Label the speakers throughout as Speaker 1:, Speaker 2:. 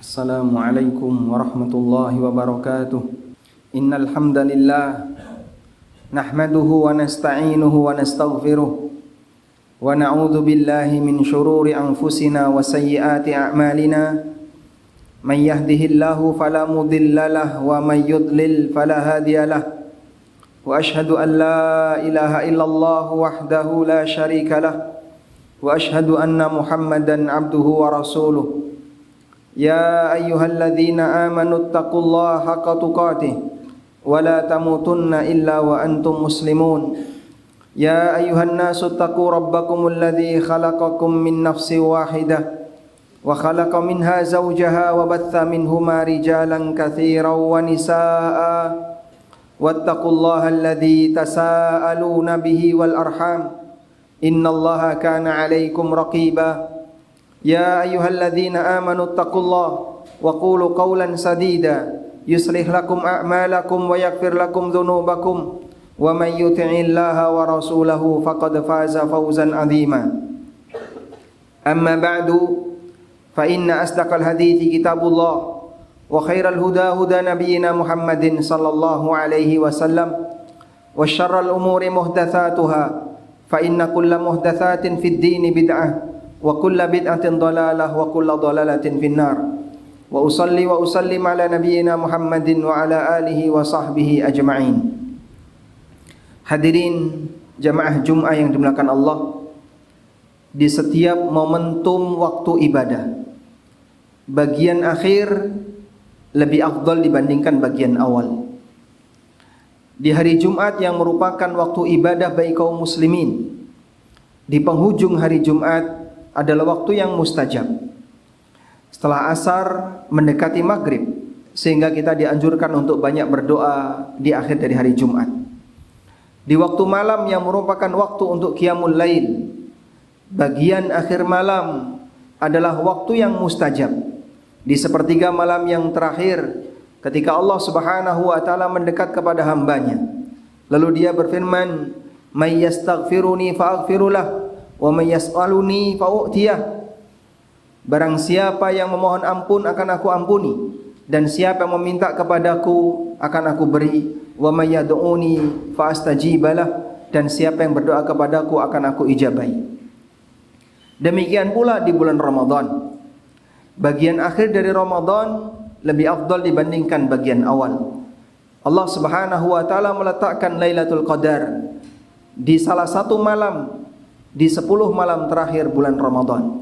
Speaker 1: Assalamualaikum warahmatullahi wabarakatuh. Innal hamdalillah nahmaduhu wa nasta'inuhu wa nastaghfiruh wa na'udzu billahi min shururi anfusina wa sayyiati a'malina. May yahdihillahu fala mudhillalah wa may yudlil fala hadiyalah. Wa ashhadu an la ilaha illallah wahdahu la syarikalah wa ashhadu anna Muhammadan abduhu wa rasuluh. Ya ayyuhalladzina amanu taqullaha haqqa tuqatih wa la tamutunna illa wa antum muslimun. Ya ayyuhan nasu taqu rabbakumul ladzi khalaqakum min nafsin wahidah wa khalaqa minha zawjaha wa batha minhuma rijalan katsiran wa nisaa'a wattaqullaha alladzi tasaaluna bihi wal arham innallaha kana 'alaikum raqiba. Ya ayyuhalladzina amanu taqullaha wa qulu qawlan sadida yuslih lakum a'malakum wa yaghfir lakum dhunubakum wa may yuti'illaha wa rasulahu faqad faza fawzan 'azima. Amma ba'du fa inna asdaqal hadithi kitabullah wa khairal huda huda nabiyyina Muhammadin sallallahu alaihi wasallam wa syarral umuri muhdatsatuha fa inna kulla muhdatsatin fid dini bid'ah wa kulla bid'atin dhalalah wa kulla dhalalatin finnar. Wa usalli wa usallim ala nabiyyina Muhammadin wa ala alihi wa sahbihi ajma'in. Hadirin jamaah Jum'ah yang dimuliakan Allah, di setiap momentum waktu ibadah, bagian akhir lebih afdal dibandingkan bagian awal. Di hari Jumat yang merupakan waktu ibadah bagi kaum muslimin, di penghujung hari Jumat adalah waktu yang mustajab. Setelah asar mendekati maghrib, sehingga kita dianjurkan untuk banyak berdoa di akhir dari hari Jumat. Di waktu malam yang merupakan waktu untuk qiyamul lail, bagian akhir malam adalah waktu yang mustajab. Di sepertiga malam yang terakhir, ketika Allah Subhanahu wa taala mendekat kepada hambanya, lalu dia berfirman, "May yastaghfiruni fa'aghfirulah wa may yas'aluni fa'u'tiyah." Barang siapa yang memohon ampun akan aku ampuni, dan siapa yang meminta kepadaku akan aku beri. Wa may yad'uni fa'astajibalah, dan siapa yang berdoa kepadaku akan aku ijabahi. Demikian pula di bulan Ramadan. Bagian akhir dari Ramadan lebih afdal dibandingkan bagian awal. Allah Subhanahu wa taala meletakkan Lailatul Qadar di salah satu malam di 10 malam terakhir bulan Ramadan.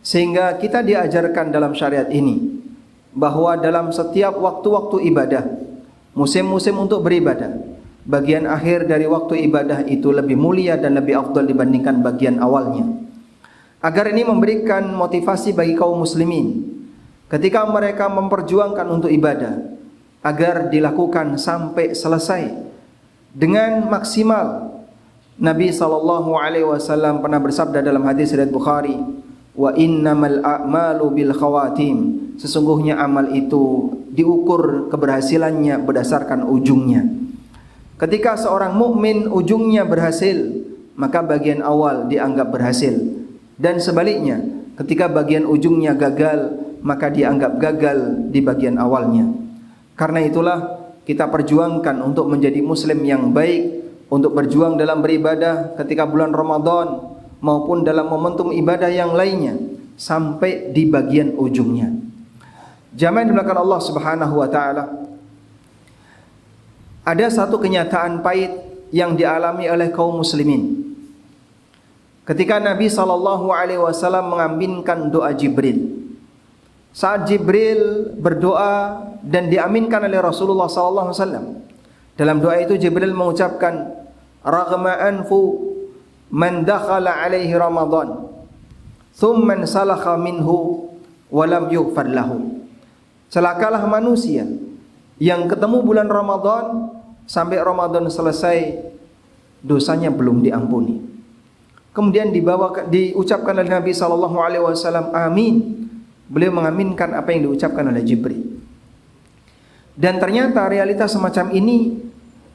Speaker 1: Sehingga kita diajarkan dalam syariat ini bahwa dalam setiap waktu-waktu ibadah, musim-musim untuk beribadah, bagian akhir dari waktu ibadah itu lebih mulia dan lebih afdal dibandingkan bagian awalnya. Agar ini memberikan motivasi bagi kaum muslimin ketika mereka memperjuangkan untuk ibadah, agar dilakukan sampai selesai dengan maksimal. Nabi SAW pernah bersabda dalam hadis riwayat Bukhari, "Wa innamal a'malu bil khawatim." Sesungguhnya amal itu diukur keberhasilannya berdasarkan ujungnya. Ketika seorang mukmin ujungnya berhasil, maka bagian awal dianggap berhasil. Dan sebaliknya, ketika bagian ujungnya gagal, maka dianggap gagal di bagian awalnya. Karena itulah kita perjuangkan untuk menjadi muslim yang baik, untuk berjuang dalam beribadah ketika bulan Ramadan maupun dalam momentum ibadah yang lainnya sampai di bagian ujungnya. Jamaah yang dimuliakan Allah Subhanahu wa taala, ada satu kenyataan pahit yang dialami oleh kaum muslimin ketika Nabi SAW mengaminkan doa Jibril. Saat Jibril berdoa dan diaminkan oleh Rasulullah SAW, dalam doa itu Jibril mengucapkan, "Raghma anfu man dakhala alaihi Ramadan thumma salakha minhu wa lam yughfar lahu." Celakalah manusia yang ketemu bulan Ramadan sampai Ramadan selesai, dosanya belum diampuni. Kemudian diucapkan oleh Nabi SAW, "Amin." Beliau mengaminkan apa yang diucapkan oleh Jibril. Dan ternyata realitas semacam ini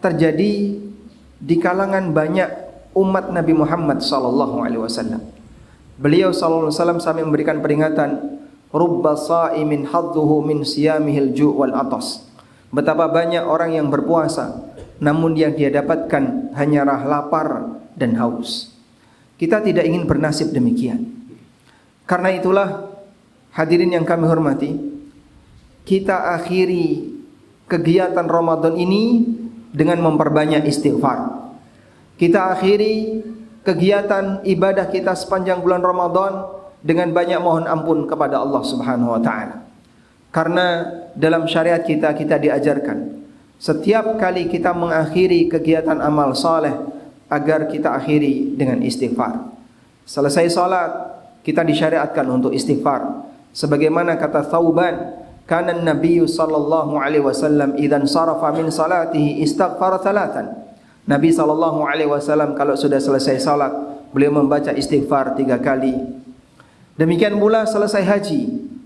Speaker 1: terjadi di kalangan banyak umat Nabi Muhammad SAW. Beliau SAW sampai memberikan peringatan, rubba sha'imin hadduhu min siyamihil ju' wal atas. Betapa banyak orang yang berpuasa namun yang dia dapatkan hanyalah lapar dan haus. Kita tidak ingin bernasib demikian. Karena itulah hadirin yang kami hormati, kita akhiri kegiatan Ramadan ini dengan memperbanyak istighfar. Kita akhiri kegiatan ibadah kita sepanjang bulan Ramadan dengan banyak mohon ampun kepada Allah Subhanahu wa taala. Karena dalam syariat kita diajarkan setiap kali kita mengakhiri kegiatan amal saleh agar kita akhiri dengan istighfar. Selesai salat kita disyariatkan untuk istighfar. Sebagaimana kata Thauban, kana an-nabiy sallallahu alaihi wasallam idzan sarafa min salatihi istaghfara thalathan. Nabi sallallahu alaihi wasallam kalau sudah selesai salat, beliau membaca istighfar 3 kali. Demikian pula selesai haji,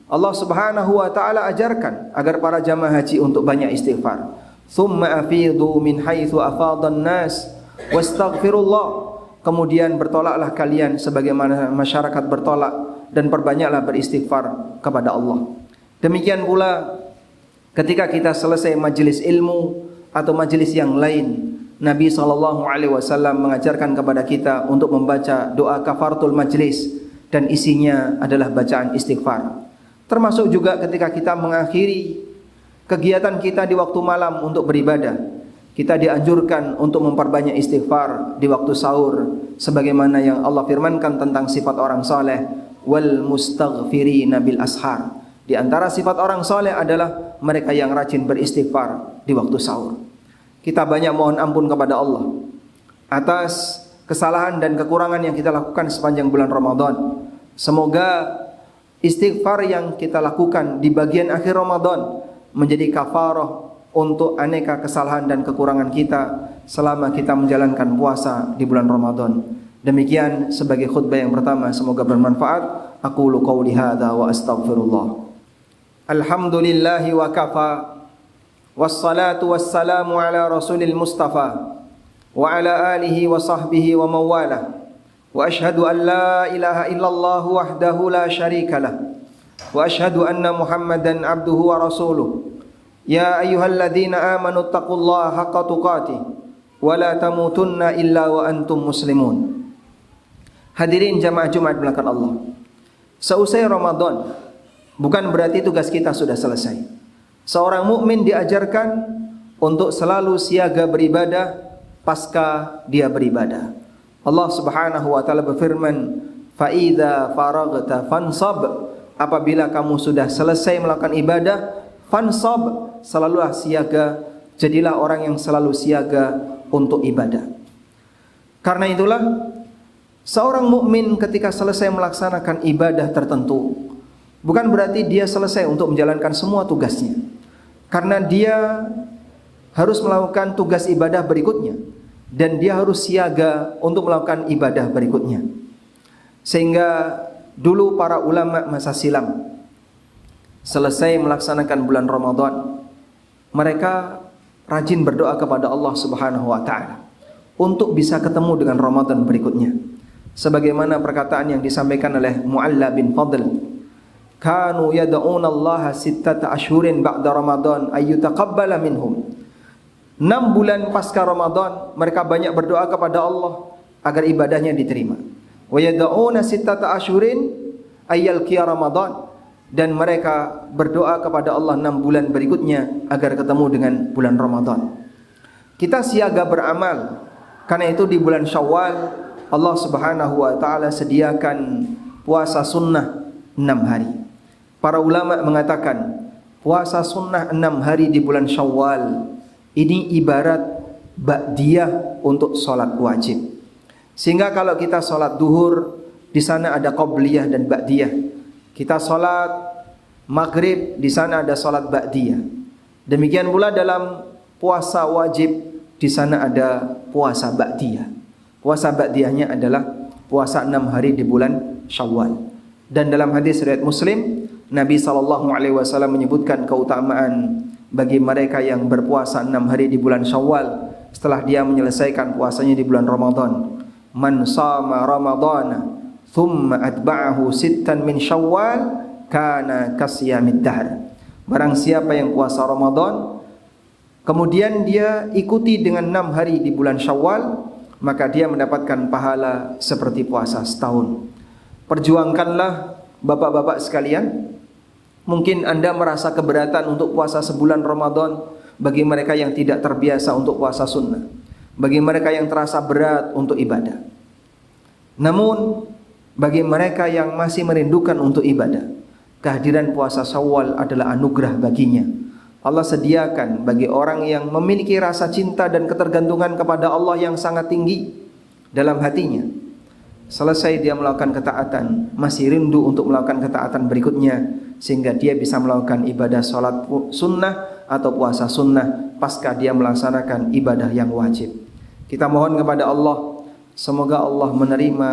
Speaker 1: Allah Subhanahu wa taala ajarkan agar para jamaah haji untuk banyak istighfar. Tsumma afidu min haitsu afadhan nas wastaghfirullah. Kemudian bertolaklah kalian sebagaimana masyarakat bertolak dan perbanyaklah beristighfar kepada Allah. Demikian pula ketika kita selesai majelis ilmu atau majelis yang lain, Nabi SAW mengajarkan kepada kita untuk membaca doa kafaratul majlis dan isinya adalah bacaan istighfar. Termasuk juga ketika kita mengakhiri kegiatan kita di waktu malam untuk beribadah, kita dianjurkan untuk memperbanyak istighfar di waktu sahur sebagaimana yang Allah firmankan tentang sifat orang saleh, wal mustaghfirina bil ashar. Di antara sifat orang saleh adalah mereka yang rajin beristighfar di waktu sahur. Kita banyak mohon ampun kepada Allah atas kesalahan dan kekurangan yang kita lakukan sepanjang bulan Ramadan. Semoga istighfar yang kita lakukan di bagian akhir Ramadan menjadi kafarah untuk aneka kesalahan dan kekurangan kita selama kita menjalankan puasa di bulan Ramadan. Demikian sebagai khutbah yang pertama, semoga bermanfaat. Aqulu qauli hadza wa astaghfirullah. Alhamdulillahi wa kafa, wassalatu wassalamu ala rasulil mustafa wa ala alihi wa sahbihi wa mawalah. Wa ashhadu an la ilaha illallah wahdahu la syarika lah. Wa ashhadu anna Muhammadan abduhu wa rasuluh. Ya ayyuhalladzina amanu taqullaha haqqa tuqatih wa la tamutunna illa wa antum muslimun. Hadirin jamaah Jumat belakang Allah. Seusai Ramadan bukan berarti tugas kita sudah selesai. Seorang mukmin diajarkan untuk selalu siaga beribadah pasca dia beribadah. Allah Subhanahu wa taala berfirman, "Fa idza faraghta fansab." Apabila kamu sudah selesai melakukan ibadah, fansab, selalulah siaga, jadilah orang yang selalu siaga untuk ibadah. Karena itulah seorang mukmin ketika selesai melaksanakan ibadah tertentu, bukan berarti dia selesai untuk menjalankan semua tugasnya. Karena dia harus melakukan tugas ibadah berikutnya dan dia harus siaga untuk melakukan ibadah berikutnya. Sehingga dulu para ulama masa silam selesai melaksanakan bulan Ramadan, mereka rajin berdoa kepada Allah Subhanahu wa taala untuk bisa ketemu dengan Ramadan berikutnya. Sebagaimana perkataan yang disampaikan oleh Mu'alla bin Fadl, kanu yad'una Allah sittata ashhurin ba'da Ramadan ayyutaqabbala minhum. 6 bulan pasca Ramadan mereka banyak berdoa kepada Allah agar ibadahnya diterima. Wa yad'una sittata ashhurin ayyalqiya Ramadan, dan mereka berdoa kepada Allah 6 bulan berikutnya agar ketemu dengan bulan Ramadan. Kita siaga beramal. Karena itu di bulan Syawal Allah Subhanahu wa taala sediakan puasa sunnah 6 hari. Para ulama mengatakan puasa sunnah 6 hari di bulan Syawal ini ibarat ba'diyah untuk sholat wajib. Sehingga kalau kita sholat duhur, di sana ada qabliyah dan ba'diyah. Kita sholat maghrib, di sana ada sholat ba'diyah. Demikian pula dalam puasa wajib, di sana ada puasa ba'diyah. Puasa ba'diyahnya adalah puasa 6 hari di bulan Syawal. Dan dalam hadis riwayat Muslim, Nabi SAW menyebutkan keutamaan bagi mereka yang berpuasa 6 hari di bulan Syawal setelah dia menyelesaikan puasanya di bulan Ramadan. Man shama Ramadana thumma atba'ahu sittan min Syawal kana kasyamid dahr. Barang siapa yang puasa Ramadan kemudian dia ikuti dengan 6 hari di bulan Syawal, maka dia mendapatkan pahala seperti puasa setahun. Perjuangkanlah bapak-bapak sekalian. Mungkin Anda merasa keberatan untuk puasa sebulan Ramadan bagi mereka yang tidak terbiasa untuk puasa sunnah, bagi mereka yang terasa berat untuk ibadah. Namun bagi mereka yang masih merindukan untuk ibadah, kehadiran puasa Syawal adalah anugerah baginya. Allah sediakan bagi orang yang memiliki rasa cinta dan ketergantungan kepada Allah yang sangat tinggi dalam hatinya. Selesai dia melakukan ketaatan, masih rindu untuk melakukan ketaatan berikutnya, sehingga dia bisa melakukan ibadah sholat sunnah atau puasa sunnah pasca dia melaksanakan ibadah yang wajib. Kita mohon kepada Allah, semoga Allah menerima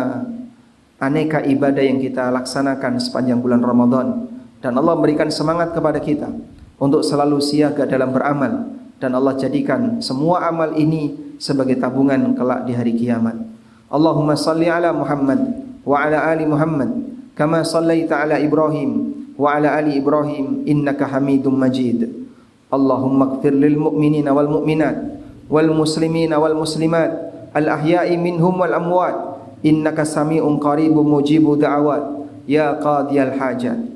Speaker 1: aneka ibadah yang kita laksanakan sepanjang bulan Ramadan, dan Allah memberikan semangat kepada kita untuk selalu siaga dalam beramal, dan Allah jadikan semua amal ini sebagai tabungan kelak di hari kiamat. Allahumma salli ala Muhammad wa ala ali Muhammad kama sallaita ala Ibrahim wa ala ali Ibrahim innaka Hamidum Majid. Allahumma ighfir lil mu'minina wal mu'minat wal muslimina wal muslimat al ahya'i minhum wal amwat innaka sami'un qaribun mujibud da'awat ya qadiyal hajat.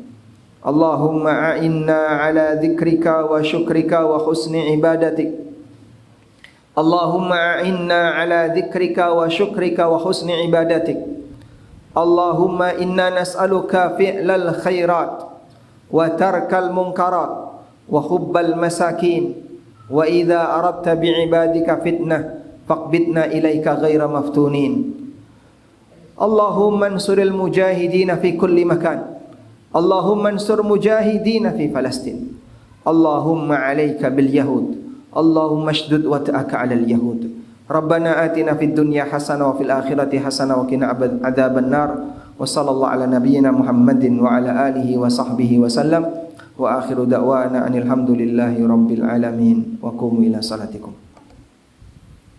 Speaker 1: Allahumma a'inna ala dzikrika wa syukrika wa husni ibadatik. Allahumma a'inna ala dzikrika wa syukrika wa husni ibadatik. Allahumma inna nas'aluka fi'lal khairat wa tarkal munkarat wa hubbal masakin wa idza aradta bi'ibadika fitnah faqbidna ilaika ghaira maftunin. Allahumma ansuril mujahidina fi kulli makan. Allahumma ansur mujahidina fi Palestin. Allahumma alayka bil yahud. Allahumma shdud wa ta'aka 'alal yahud. Rabbana atina fid dunya hasanah wa fil akhirati hasanah wa qina adzaban nar. Wa sallallahu ala nabiyyina Muhammadin wa ala alihi wa sahbihi wa sallam. Wa akhiru da'wana anil hamdulillahi rabbil alamin. Wa qumu ila salatikum.